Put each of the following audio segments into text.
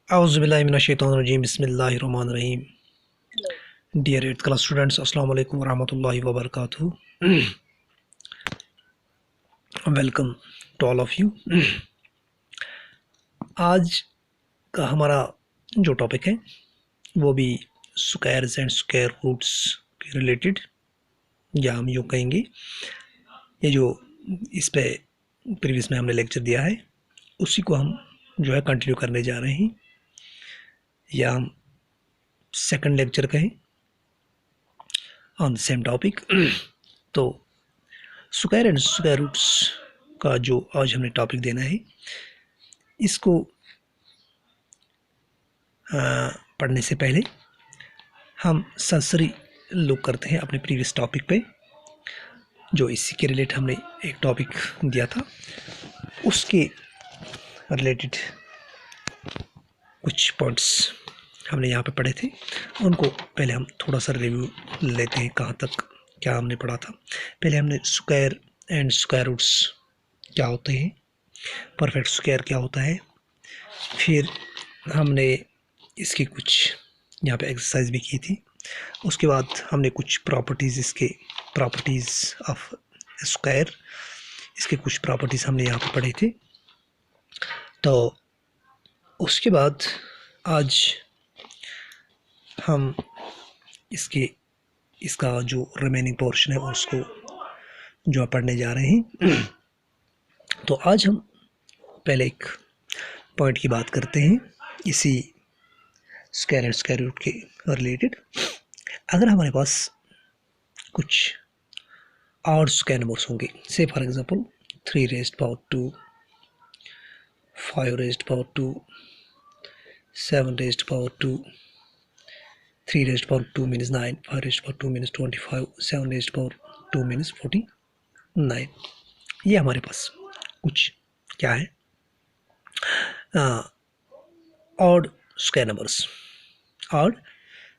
औज़ुबिल्लाहिमिनश्शैतानिर्रजीम बिस्मिल्लाहिर्रहमानिर्रहीम। Dear 8th class students, अस्सलाम वालेकुम वरहमतुल्लाहि वबरकातुहू। Welcome to all of you. आज का हमारा जो टॉपिक है वो भी स्क्वायर्स एंड स्क्वायर रूट्स के रिलेटेड, या हम यूँ कहेंगे ये जो इस पे प्रीवियस में हमने लेक्चर दिया है उसी को हम जो है कंटिन्यू करने जा रहे हैं, या हम सेकंड लेक्चर कहें ऑन द सेम टॉपिक। तो स्क्वायर एंड स्क्वायर रूट्स का जो आज हमने टॉपिक देना है, इसको पढ़ने से पहले हम सरसरी लुक करते हैं अपने प्रीवियस टॉपिक पे, जो इसी के रिलेटेड हमने एक टॉपिक दिया था, उसके रिलेटेड कुछ पॉइंट्स हमने यहाँ पे पढ़े थे। उनको पहले हम थोड़ा सा रिव्यू लेते हैं, कहाँ तक क्या हमने पढ़ा था। पहले हमने स्क्वायर एंड स्क्वायर रूट्स क्या होते हैं, परफेक्ट स्क्वायर क्या होता है, फिर हमने इसकी कुछ यहाँ पे एक्सरसाइज भी की थी। उसके बाद हमने कुछ प्रॉपर्टीज़, इसके प्रॉपर्टीज़ ऑफ स्क्वायर, इसके कुछ प्रॉपर्टीज़ हमने यहाँ पे पढ़े थे। तो उसके बाद आज हम इसका जो रिमेनिंग पोर्शन है उसको जो पढ़ने जा रहे हैं। तो आज हम पहले एक पॉइंट की बात करते हैं इसी स्क्वायर एंड स्क्वायर रूट के रिलेटेड। अगर हमारे पास कुछ ऑड स्क्वायर नंबर्स होंगे, से for example 3 raised power 2, 5 raised power 2, 7 raised power 2, 3 raised power 2 means 9, 5 raised power 2 means 25, 7 raised power 2 means 49। ये हमारे पास कुछ क्या है, odd square numbers, odd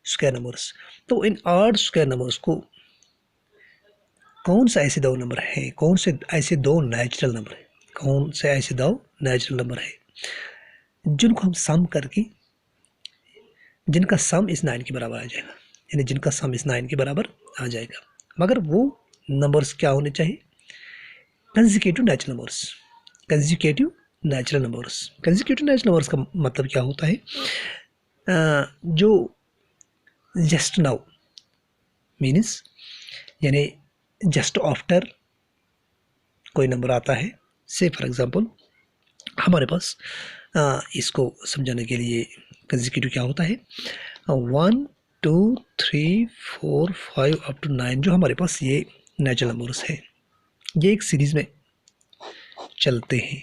square numbers. तो इन ऑड स्क्वायर नंबर्स को कौन से ऐसे दो नंबर हैं, कौन से ऐसे दो नेचुरल नंबर हैं, कौन से ऐसे दो नेचुरल नंबर है जिनको हम सम करके, जिनका सम इस 9 के बराबर आ जाएगा, यानी जिनका सम इस 9 के बराबर आ जाएगा, मगर वो नंबर्स क्या होने चाहिए, consecutive natural numbers. Consecutive natural numbers, consecutive natural numbers का मतलब क्या होता है, जो जस्ट नाउ मीन्स यानी जस्ट आफ्टर कोई नंबर आता है। से फॉर एग्जांपल हमारे पास इसको समझाने के लिए कंसेक्यूटिव क्या होता है, 1 2 3 4 5 अप टू 9 जो हमारे पास ये नेचुरल नंबर्स है, ये एक सीरीज़ में चलते हैं।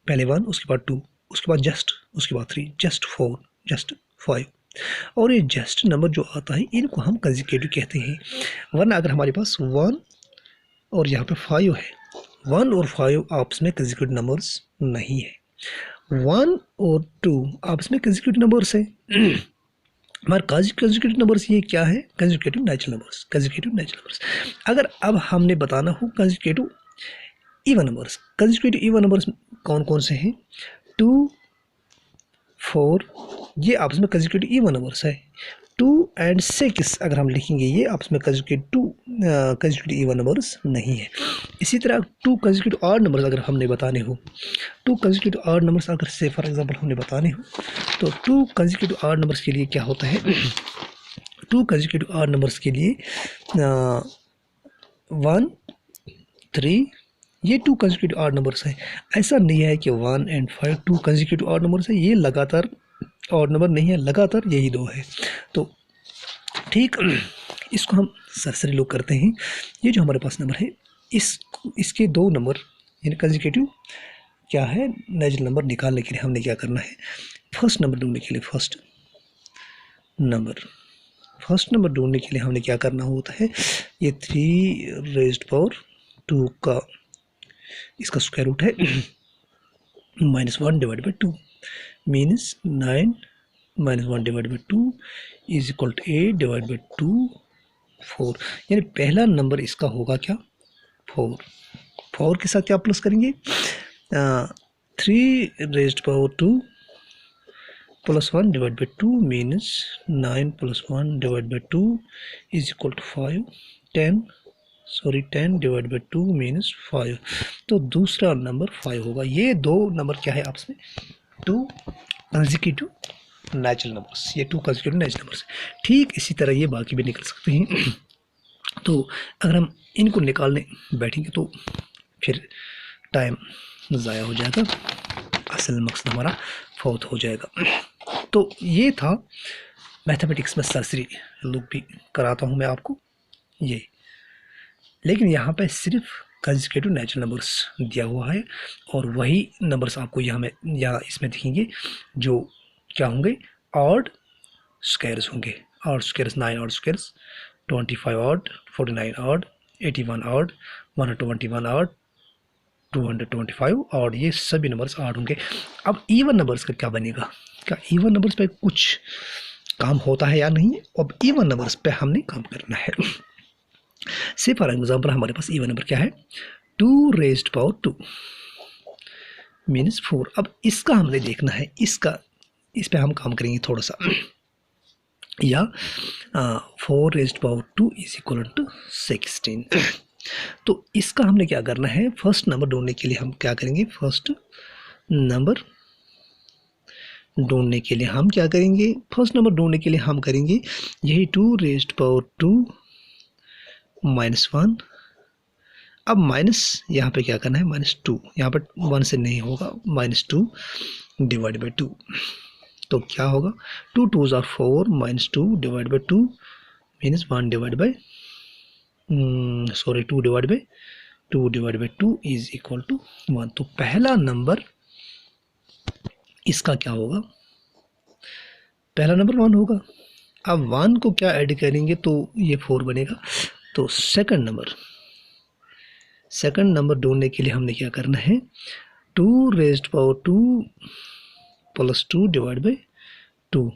पहले 1, उसके बाद 2, उसके बाद जस्ट, उसके बाद 3, जस्ट 4, जस्ट 5, और ये जस्ट नंबर जो आता है इनको हम कंसेक्यूटिव कहते हैं। वरना अगर हमारे पास 1 और यहाँ पे 5 है, 1 और 5 आपस में कंसेक्यूटिव नंबर्स नहीं है, 1 और 2 आपस में कंसेक्यूटिव नंबर्स है। हमारे कंसेक्यूटिव नंबर्स ये क्या है, consecutive natural numbers, consecutive natural numbers. अगर अब हमने बताना हो consecutive even numbers, consecutive even numbers कौन कौन से हैं, 2 4 ये आपस में कंसेक्यूटिव इवन नंबर्स है। 2 एंड 6 अगर हम लिखेंगे ये आपस में कंसेक्यूटिव इवन नंबर्स नहीं है। इसी तरह 2 कंसेक्यूटिव ऑड नंबर्स अगर हमने बताने हो, 2 कंसेक्यूटिव ऑड नंबर्स अगर से फॉर एग्जांपल हमने बताने हो, तो 2 कंसेक्यूटिव ऑड नंबर्स के लिए क्या होता है, 2 कंसेक्यूटिव ऑड नंबर्स के लिए 1 3, ये 2 कंसेक्यूटिव ऑड नंबर्स हैं। ऐसा नहीं है कि 1 एंड 5 2 कंसेक्यूटिव ऑड नंबर्स है, ये लगातार ऑड नंबर नहीं है, लगातार यही दो है। तो ठीक, इसको हम सरसरी लुक करते हैं। ये जो हमारे पास नंबर है, इसके दो नंबर यानी कंसेक्यूटिव क्या है नेचुरल नंबर निकालने के लिए हमने क्या करना है, फर्स्ट नंबर ढूंढने के लिए फर्स्ट नंबर ढूंढने के लिए हमने क्या करना होता है, ये 3 रेज़्ड पावर 2 का इसका स्क्वायर रूट है -1 divide by 2 means 9 -1 divide by 2 is equal to 8 divide by 2 4, यानी पहला नंबर इसका होगा क्या, 4 के साथ क्या प्लस करेंगे, 3 raised power 2 plus 1 divided by 2 means 9 plus 1 divided by 2 is equal to 5. 10 divided by 2 means 5. तो दूसरा नंबर 5 होगा। ये दो नंबर क्या है आपस में? टू कंसेक्यूटिव नेचुरल नंबर्स, ये टू कंसेक्यूटिव नेचुरल नंबर्स। ठीक इसी तरह ये बाकी भी निकल सकते हैं। तो अगर हम इनको निकालने बैठेंगे तो फिर टाइम ज़ाया हो जाएगा, असल मकसद हमारा फौत हो जाएगा। तो ये था मैथमेटिक्स में सरसरी लुक भी कराता हूँ मैं आपको ये, लेकिन यहाँ पे सिर्फ कंसेक्यूटिव नेचुरल नंबर्स दिया हुआ है और वही नंबर्स आपको यहाँ इसमें दिखेंगे जो क्या होंगे? ऑड स्क्वायर्स होंगे। Odd squares 9 odd squares, 25 odd, 49 odd, 81 odd, 121 odd, 225 odd, ये सभी नंबर्स ऑड होंगे। अब इवन नंबर्स का क्या बनेगा? क्या इवन नंबर्स पे कुछ काम होता है या नहीं? अब इवन नंबर्स पे हमने काम करना है। से फॉर एग्जाम्पल हमारे पास इवन नंबर क्या है? 2 रेज्ड पावर 2 मीन्स 4। अब इसका हमने देखना है, इस पे हम काम करेंगे थोड़ा सा। या 4 raised power 2 is equal to 16। तो इसका हमने क्या करना है? फर्स्ट नंबर ढूंढने के लिए हम क्या करेंगे? फर्स्ट नंबर ढूंढने के लिए हम क्या करेंगे? फर्स्ट नंबर ढूंढने के लिए हम करेंगे यही 2 रेज्ड पावर 2 -1। अब माइनस यहाँ पे क्या करना है? -2, यहाँ पर 1 से नहीं होगा, -2 डिवाइड बाई 2। तो क्या होगा? 2 2s are 4 -2 divide by 2 means 1 divide by 2 divide by 2 is equal to 1। तो पहला नंबर इसका क्या होगा? पहला नंबर 1 होगा। अब 1 को क्या ऐड करेंगे तो ये 4 बनेगा। तो सेकंड नंबर ढूंढने के लिए हमने क्या करना है? 2 raised power 2 plus 2 divide by 2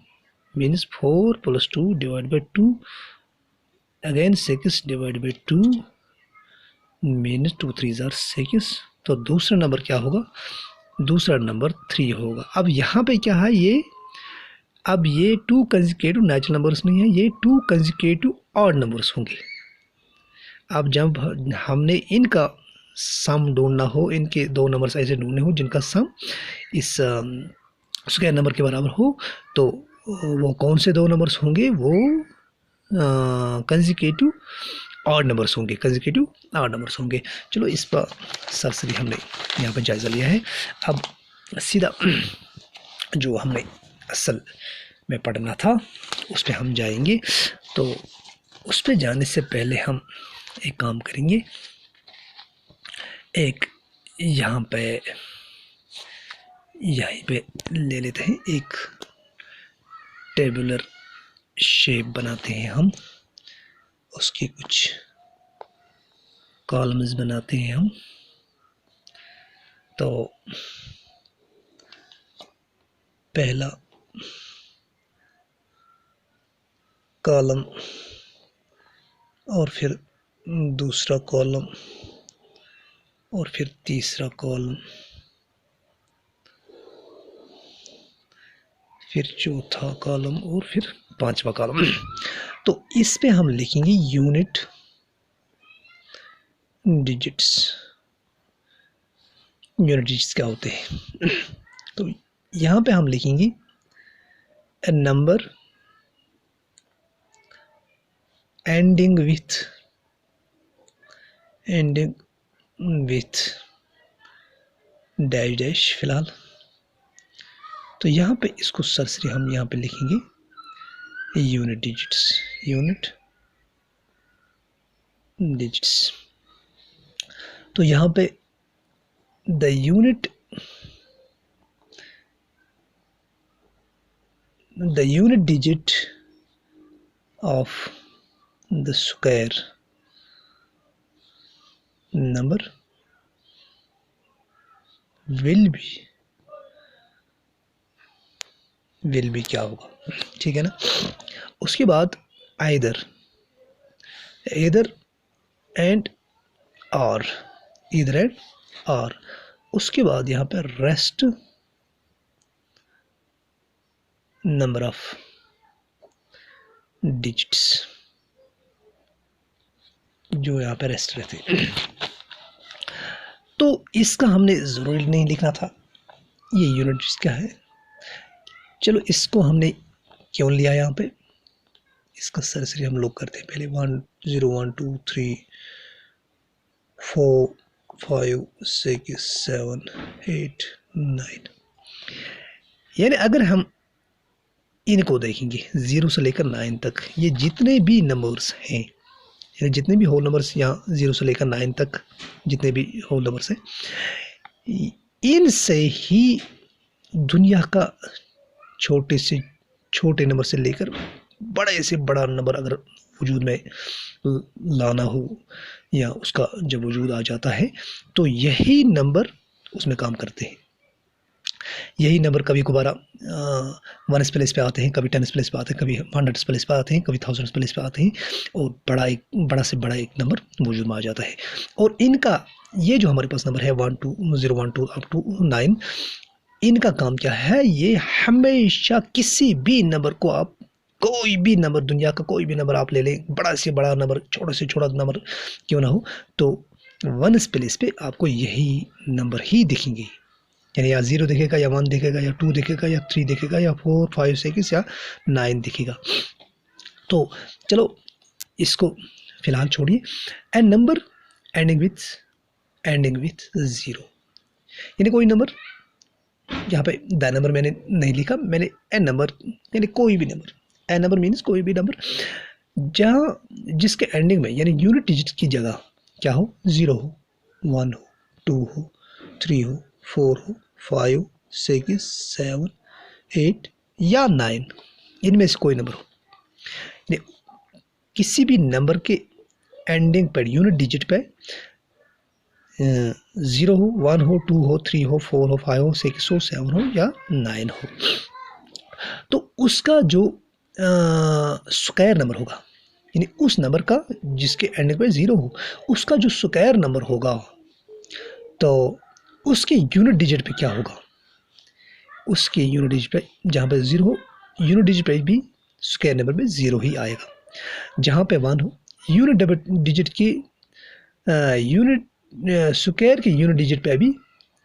means 4 plus 2 divide by 2 again 6 divide by 2 means 2 3s are 6। तो दूसरा नंबर क्या होगा? दूसरा नंबर 3 होगा। अब यहाँ पे क्या है? अब ये 2 कंसेक्यूटिव नेचुरल नंबर्स नहीं है, ये 2 कंसेक्यूटिव ऑड नंबर्स होंगे। अब जब हमने इनका सम ढूंढना हो, इनके दो नंबर्स ऐसे ढूंढने हो जिनका सम इस स्क्वायर नंबर के बराबर हो, तो वो कौन से दो नंबर्स होंगे? वो कंसेक्यूटिव ऑड नंबर्स होंगे। चलो इस पर सरसरी हमने यहाँ पर जायज़ा लिया है। अब सीधा जो हमने असल में पढ़ना था उस पर हम जाएंगे। तो उस पर जाने से पहले हम एक काम करेंगे, एक यहीं पे ले लेते हैं, एक टेबुलर शेप बनाते हैं हम, उसके कुछ कॉलम्स बनाते हैं हम। तो पहला कॉलम और फिर दूसरा कॉलम और फिर तीसरा कॉलम, फिर चौथा कॉलम और फिर पांचवा कॉलम। तो इस पे हम लिखेंगे यूनिट डिजिट्स। क्या होते हैं? तो यहाँ पे हम लिखेंगे a number ending with dash dash फिलहाल। तो यहाँ पे इसको सरसरी हम यहाँ पे लिखेंगे यूनिट डिजिट्स। तो यहाँ पे the unit digit of the square number will be क्या होगा? ठीक है ना। उसके बाद either and or, either and or। उसके बाद यहाँ पे रेस्ट नंबर ऑफ डिजिट्स जो यहाँ पे रेस्ट रहते हैं। तो इसका हमने ज़रूरी नहीं लिखना था, ये यूनिट डिजिट क्या है। चलो इसको हमने क्यों लिया यहाँ पे, इसका सरसरी हम लोग करते हैं पहले 1 0 1 2 3 4 5 6 7 8 9, यानी अगर हम इनको देखेंगे 0 से लेकर 9 तक, ये जितने भी नंबर्स हैं, यानी जितने भी होल नंबर्स यहाँ 0 से लेकर 9 तक जितने भी होल नंबर्स हैं, इनसे ही दुनिया का छोटे से छोटे नंबर से लेकर बड़े से बड़ा नंबर अगर वजूद में लाना हो या उसका जब वजूद आ जाता है तो यही नंबर उसमें काम करते हैं। यही नंबर कभी दोबारा 1 प्लेस पे आते हैं, कभी 10 प्लेस पे आते हैं, कभी 100 प्लेस पे आते हैं, कभी 1000 प्लेस पे आते हैं और बड़ा से बड़ा एक नंबर वजूद में आ जाता है। और इनका ये जो हमारे पास नंबर है 1 2 0 1 2 अप टू 9, इनका काम क्या है, ये हमेशा किसी भी नंबर को आप कोई भी नंबर, दुनिया का कोई भी नंबर आप ले लें, बड़ा से बड़ा नंबर, छोटा से छोटा नंबर क्यों ना हो, तो 1 प्लेस पे आपको यही नंबर ही दिखेंगे। यानी या 0 दिखेगा या 1 दिखेगा या 2 दिखेगा या 3 दिखेगा या 4 5 6 या 9 दिखेगा। तो चलो इसको फिलहाल छोड़िए। एंड नंबर एंडिंग विथ 0, यानी कोई नंबर, यहाँ पे द नंबर मैंने नहीं लिखा, मैंने एन नंबर यानी कोई भी नंबर, एन नंबर मीन्स कोई भी नंबर जहाँ जिसके एंडिंग में यानी यूनिट डिजिट की जगह क्या हो, 0 हो, 1 हो, 2 हो, 3 हो, 4 हो, 5 6 7 8 या 9, इनमें से कोई नंबर हो, किसी भी नंबर के एंडिंग पर यूनिट डिजिट पे 0 हो, 1 हो, 2 हो, 3 हो, 4 हो, 5 हो, 6 हो, 7 हो या 9 हो, तो उसका जो स्क्वायर नंबर होगा, यानी उस नंबर का जिसके एंडिंग पे 0 हो, उसका जो स्क्वायर नंबर होगा तो उसके यूनिट डिजिट पे क्या होगा, उसके यूनिट डिजिट पे जहाँ पे 0 हो, यूनिट डिजिट पे भी स्क्वायर नंबर में 0 ही आएगा। जहाँ पे 1 हो, यूनिट डिजिट की यूनिट स्क्वायर के यूनिट डिजिट पे भी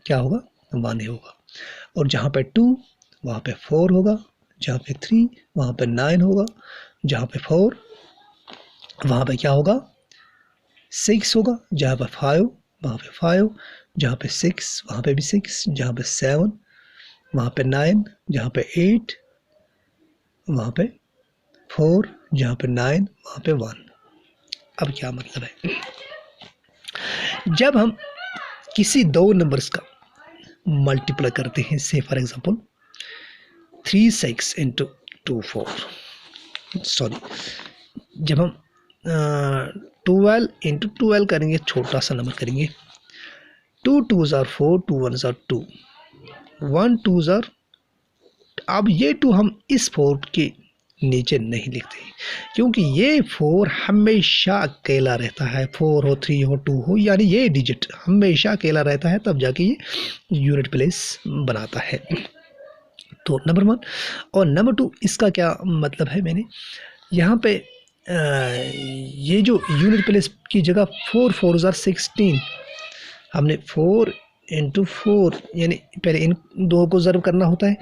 क्या होगा, 1 ही होगा। और जहाँ पे 2 वहाँ पे 4 होगा, जहाँ पे 3 वहाँ पे 9 होगा, जहाँ पे 4 वहाँ पे क्या होगा, 6 होगा, जहाँ पे 5 वहाँ पे 5, जहाँ पे 6 वहाँ पे भी 6, जहाँ पे 7 वहाँ पे 9, जहाँ पे 8 वहाँ पे 4, जहाँ पे 9 वहाँ पे 1। अब क्या मतलब है, जब हम किसी दो नंबर्स का मल्टीप्लाई करते हैं, से फॉर एग्जांपल 3 6 इंटू 2 4, सॉरी जब हम 12 इंटू 12 करेंगे, छोटा सा नंबर करेंगे, 2 2s are 4, 2 1s are 2, 1 2s are, अब ये 2 हम इस 4 के नीचे नहीं लिखते क्योंकि ये 4 हमेशा अकेला रहता है, 4 हो, 3 हो, 2 हो, यानी ये डिजिट हमेशा अकेला रहता है, तब जाके ये यूनिट प्लेस बनाता है। तो नंबर 1 और नंबर 2, इसका क्या मतलब है, मैंने यहाँ पे ये जो यूनिट प्लेस की जगह 4 4s are 16, हमने 4 इंटू 4 यानी पहले इन दो को ज़र्व करना होता है,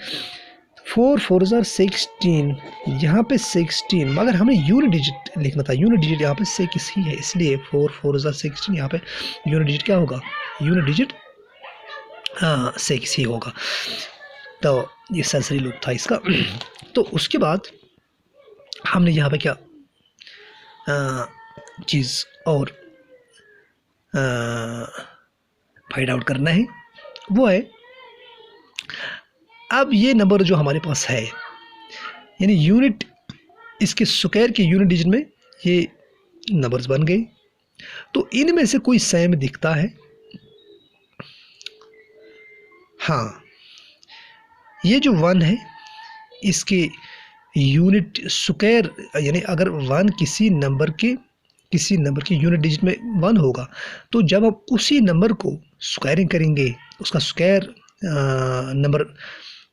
4 4s are 16, यहाँ पे 16, मगर हमें यूनिट डिजिट लिखना था, यूनिट डिजिट यहाँ पे 6 ही है, इसलिए 4 4s are 16, यहाँ पे यूनिट डिजिट क्या होगा, यूनिट डिजिट 6 ही होगा। तो ये सरसरी लुक था इसका। तो उसके बाद हमने यहाँ पे क्या चीज़ और फाइंड आउट करना है, वो है अब ये नंबर जो हमारे पास है, यानी यूनिट इसके स्क्वायर के यूनिट डिजिट में ये नंबर्स बन गए, तो इनमें से कोई सेम दिखता है, हाँ ये जो 1 है इसके यूनिट स्क्वायर, यानी अगर 1 किसी नंबर के यूनिट डिजिट में 1 होगा, तो जब आप उसी नंबर को स्क्वायरिंग करेंगे, उसका स्क्वायर नंबर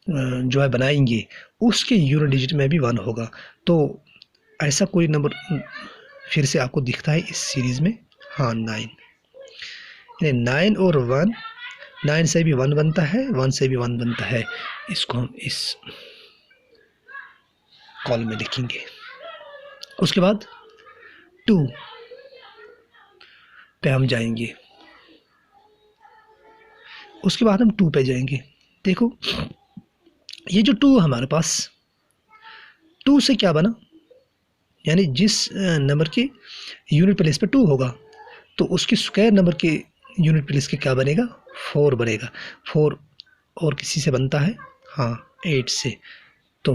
जो है बनाएंगे उसके यूनिट डिजिट में भी 1 होगा। तो ऐसा कोई नंबर फिर से आपको दिखता है इस सीरीज़ में? हाँ, 9। यानी 9 और 1, 9 से भी 1 बनता है, 1 से भी 1 बनता है। इसको हम इस कॉलम में लिखेंगे। उसके बाद 2 पे हम जाएंगे, उसके बाद हम 2 पे जाएंगे। देखो ये जो 2 हमारे पास, 2 से क्या बना, यानी जिस नंबर के यूनिट प्लेस पे 2 होगा तो उसके स्क्वायर नंबर के यूनिट प्लेस के क्या बनेगा? 4 बनेगा। 4 और किसी से बनता है? हाँ, 8 से। तो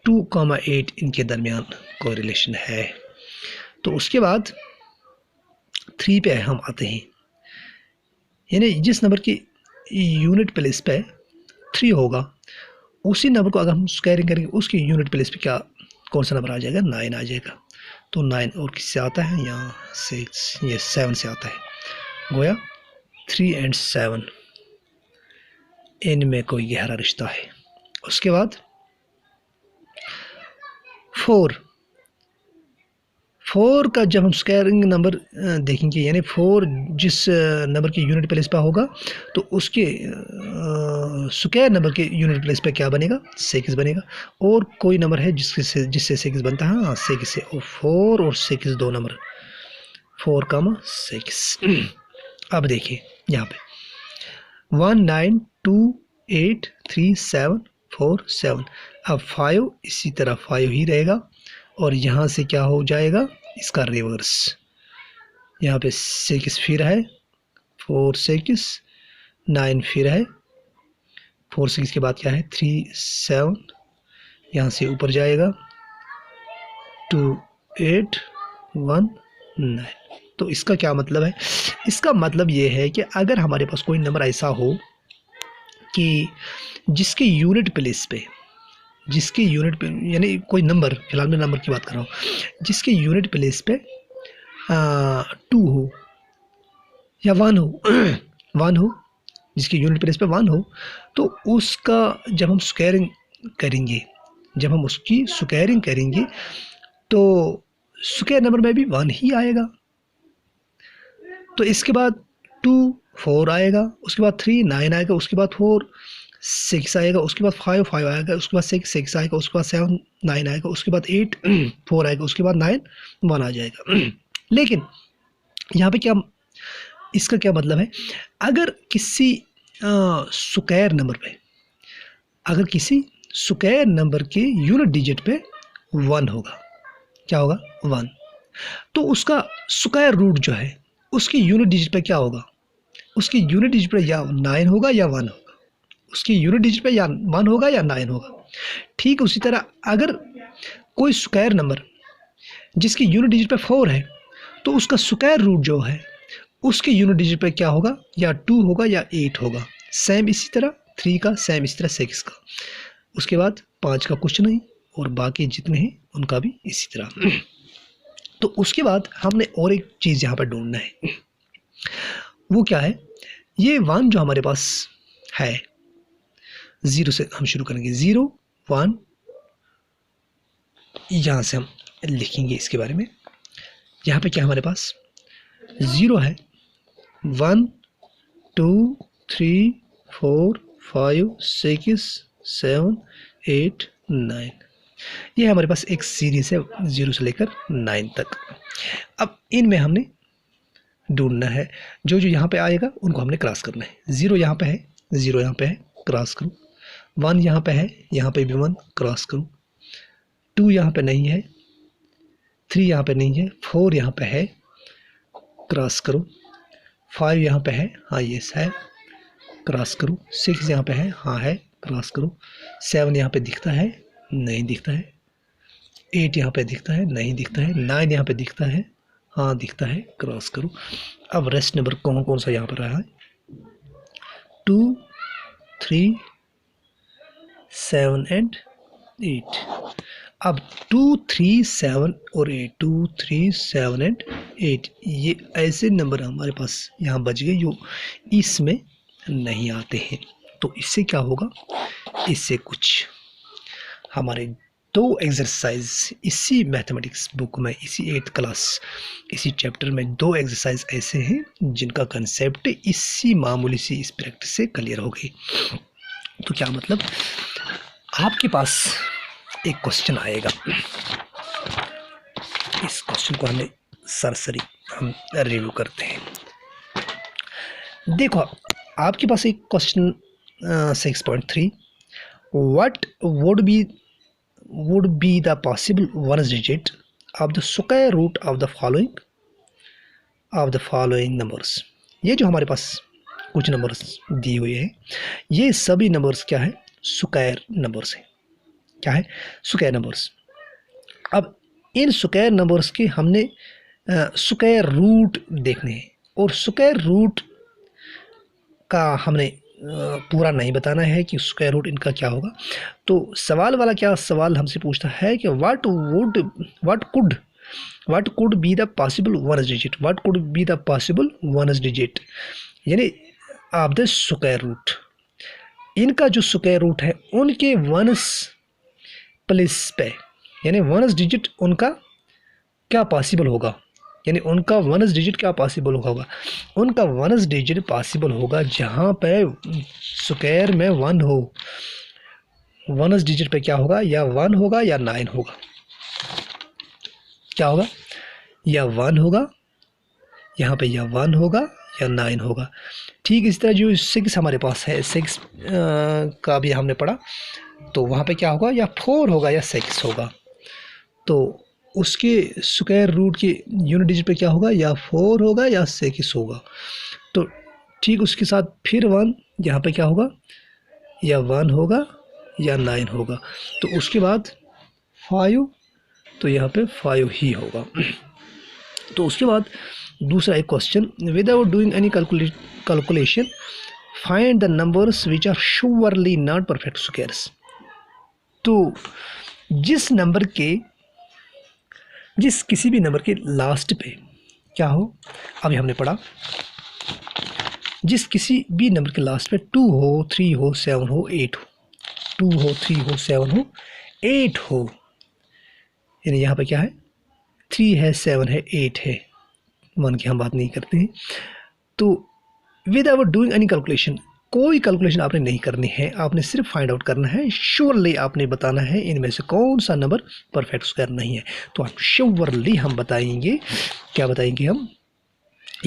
2,8 इनके दरमियान कोरिलेशन है। तो उसके बाद 3 पे हम आते हैं, यानी जिस नंबर की यूनिट प्लेस पे 3 होगा उसी नंबर को अगर हम स्क्वायरिंग करेंगे उसके यूनिट प्लेस पे क्या, कौन सा नंबर आ जाएगा? 9 आ जाएगा। तो 9 और किससे आता है? यहाँ 6, ये 7 से आता है। गोया 3 और 7 इनमें कोई गहरा रिश्ता है। उसके बाद 4 का जब हम स्क्वायरिंग नंबर देखेंगे, यानी 4 जिस नंबर के यूनिट प्लेस पे होगा तो उसके स्क्वायर नंबर के यूनिट प्लेस पे क्या बनेगा? 6 बनेगा। और कोई नंबर है जिससे 6 बनता है? हाँ, 6 से। और 4 और 6 दो नंबर, 4,6। अब देखिए यहाँ पे 1 9 2 8 3 7 4 7। अब 5 इसी तरह 5 ही रहेगा और यहाँ से क्या हो जाएगा? इसका रिवर्स। यहाँ पे 6 फिर है, 4 6 9 फिर है, 4 6 के बाद क्या है? 3 7, यहाँ से ऊपर जाएगा 2 8 1 9। तो इसका क्या मतलब है? इसका मतलब ये है कि अगर हमारे पास कोई नंबर ऐसा हो कि जिसके यूनिट प्लेस पे, यानी कोई नंबर, फिलहाल मैं नंबर की बात कर रहा हूँ, जिसके यूनिट प्लेस पे 2 हो या 1 हो 1 हो, जिसके यूनिट प्लेस पे 1 हो, तो उसका जब हम उसकी स्क्वायरिंग करेंगे तो स्क्वायर नंबर में भी 1 ही आएगा। तो इसके बाद 2 4 आएगा, उसके बाद 3 9 आएगा, उसके बाद 4 6 आएगा, उसके बाद 5 5 आएगा, उसके बाद 6 6 आएगा, उसके बाद 7 9 आएगा, उसके बाद 8 4 आएगा, उसके बाद 9 1 आ जाएगा। लेकिन यहाँ पे क्या, इसका क्या मतलब है? अगर किसी स्क्वायर नंबर के यूनिट डिजिट पे 1 होगा, क्या होगा? 1, तो उसका स्क्वायर रूट जो है उसकी यूनिट डिजिट पे क्या होगा? उसकी यूनिट डिजिट पे या 9 होगा या 1 होगा। उसकी यूनिट डिजिट पे या 1 होगा या 9 होगा। ठीक उसी तरह अगर कोई स्क्वायर नंबर जिसकी यूनिट डिजिट पे 4 है तो उसका स्क्वायर रूट जो है उसकी यूनिट डिजिट पे क्या होगा? या 2 होगा या 8 होगा। सेम इसी तरह 3 का, सेम इसी तरह 6 का, उसके बाद 5 का कुछ नहीं, और बाकी जितने हैं उनका भी इसी तरह। तो उसके बाद हमने और एक चीज़ यहाँ पर ढूंढना है, वो क्या है? ये 1 जो हमारे पास है, 0 से हम शुरू करेंगे, 0 1, यहाँ से हम लिखेंगे इसके बारे में। यहाँ पे क्या हमारे पास 0 है, 1 2 3 4 5 6 7 8 9, ये हमारे पास एक सीरीज है 0 से लेकर 9 तक। अब इनमें हमने ढूंढना है, जो यहाँ पे आएगा उनको हमने क्रॉस करना है। 0 यहाँ पे है, 0 यहाँ पे है, क्रॉस करूँ। 1 यहाँ पे है, यहाँ पे भी 1, क्रॉस करूँ। 2 यहाँ पे नहीं है, 3 यहाँ पे नहीं है, 4 यहाँ पे है, क्रॉस करूँ। 5 यहाँ पे है, हाँ ये है, क्रॉस करूँ। 6 यहाँ पे है, हाँ है, क्रॉस करूँ। 7 यहाँ पे दिखता है, नहीं दिखता है। 8 यहाँ पे दिखता है, नहीं दिखता है। 9 यहाँ पे दिखता है, हाँ दिखता है, क्रॉस करूँ। अब रेस्ट नंबर कौन कौन सा यहाँ पर रहा है? 2 3 7 एंड 8। अब 2, 3, 7 और 8, 2, 3, 7 एंड 8 ये ऐसे नंबर हमारे पास यहाँ बच गए जो इसमें नहीं आते हैं। तो इससे क्या होगा, इससे कुछ हमारे 2 एक्सरसाइज इसी मैथमेटिक्स बुक में, इसी 8th क्लास इसी चैप्टर में 2 एक्सरसाइज ऐसे हैं जिनका कंसेप्ट इसी मामूली सी इस प्रैक्टिस से क्लियर हो गई। तो क्या मतलब, आपके पास एक क्वेश्चन आएगा, इस क्वेश्चन को हमें सरसरी हम रिव्यू करते हैं। देखो आपके पास एक question 6.3 what would be the possible ones digit of the square root of the following numbers। ये जो हमारे पास कुछ नंबर्स दिए हुए हैं, ये सभी नंबर्स क्या है, स्क्वायर नंबर्स हैं। क्या है, स्क्वायर नंबर्स। अब इन स्क्वायर नंबर्स के हमने स्क्वायर रूट देखने हैं, और स्क्वायर रूट का हमने पूरा नहीं बताना है कि स्क्वायर रूट इनका क्या होगा। तो सवाल वाला क्या सवाल हमसे पूछता है कि what could be the possible ones digit, what could be the possible ones digit, यानी ऑफ द स्क्वायर रूट। इनका जो स्क्वायर रूट है उनके वन्स प्लेस पे, यानी वन्स डिजिट उनका क्या पॉसिबल होगा, यानी उनका वन्स डिजिट क्या पॉसिबल होगा, उनका वन्स डिजिट पॉसिबल होगा जहाँ पे स्क्वायर में 1 हो। वन्स डिजिट पे क्या होगा, या 1 होगा या 9 होगा। क्या होगा, या 1 होगा, यहाँ पे या 1 होगा या 9 होगा। ठीक इस तरह जो 6 हमारे पास है, 6 का भी हमने पढ़ा, तो वहाँ पे क्या होगा, या 4 होगा या 6 होगा। तो उसके स्क्वायर रूट के यूनिट डिजिट पे क्या होगा, या 4 होगा या 6 होगा। तो ठीक उसके साथ फिर 1, यहाँ पे क्या होगा, या 1 होगा या 9 होगा। तो उसके बाद 5, तो यहाँ पे 5 ही होगा। तो उसके बाद दूसरा एक question, without doing any calculation find the numbers which are surely not perfect squares. तो जिस किसी भी नंबर के लास्ट पे क्या हो, अभी हमने पढ़ा, जिस किसी भी नंबर के लास्ट पे 2 हो, 3 हो, 7 हो, 8 हो, 2 हो, 3 हो, 7 हो, 8 हो, यानी यहाँ पे क्या है, 3 है, 7 है, 8 है, 1 की हम बात नहीं करते हैं। तो विदाउट डूइंग एनी कैलकुलेशन, कोई कैलकुलेशन आपने नहीं करनी है, आपने सिर्फ फाइंड आउट करना है, श्योरली आपने बताना है इनमें से कौन सा नंबर परफेक्ट स्क्वायर नहीं है। तो आप श्योरली हम बताएंगे, क्या बताएंगे हम,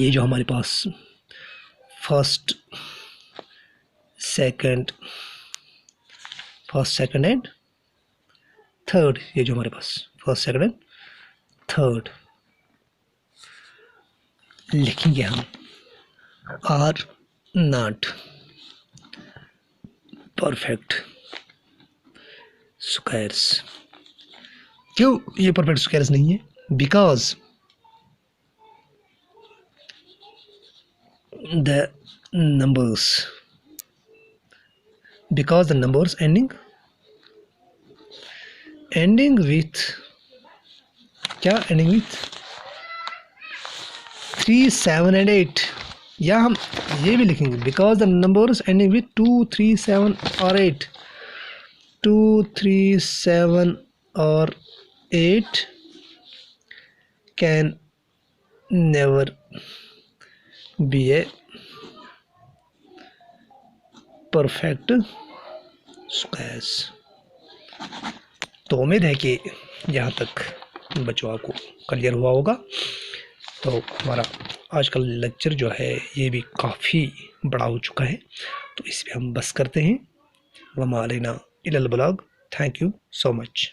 ये जो हमारे पास फर्स्ट सेकंड एंड थर्ड, ये जो हमारे पास फर्स्ट सेकंड एंड थर्ड लिखेंगे हम आर नॉट परफेक्ट स्क्वायर्स। क्यों ये परफेक्ट स्क्वायर्स नहीं है, because the numbers ending with क्या, ending with 3, 7 and 8, या हम ये भी लिखेंगे because the numbers ending with 2, 3, 7 or 8, 2, 3, 7 or 8 can never be a perfect squares. तो उम्मीद है कि यहाँ तक बच्चों आपको क्लियर हुआ होगा। तो हमारा आज का लेक्चर जो है ये भी काफ़ी बड़ा हो चुका है, तो इस पर हम बस करते हैं। वमा अलैना इल्लल बलाग। Thank you so much.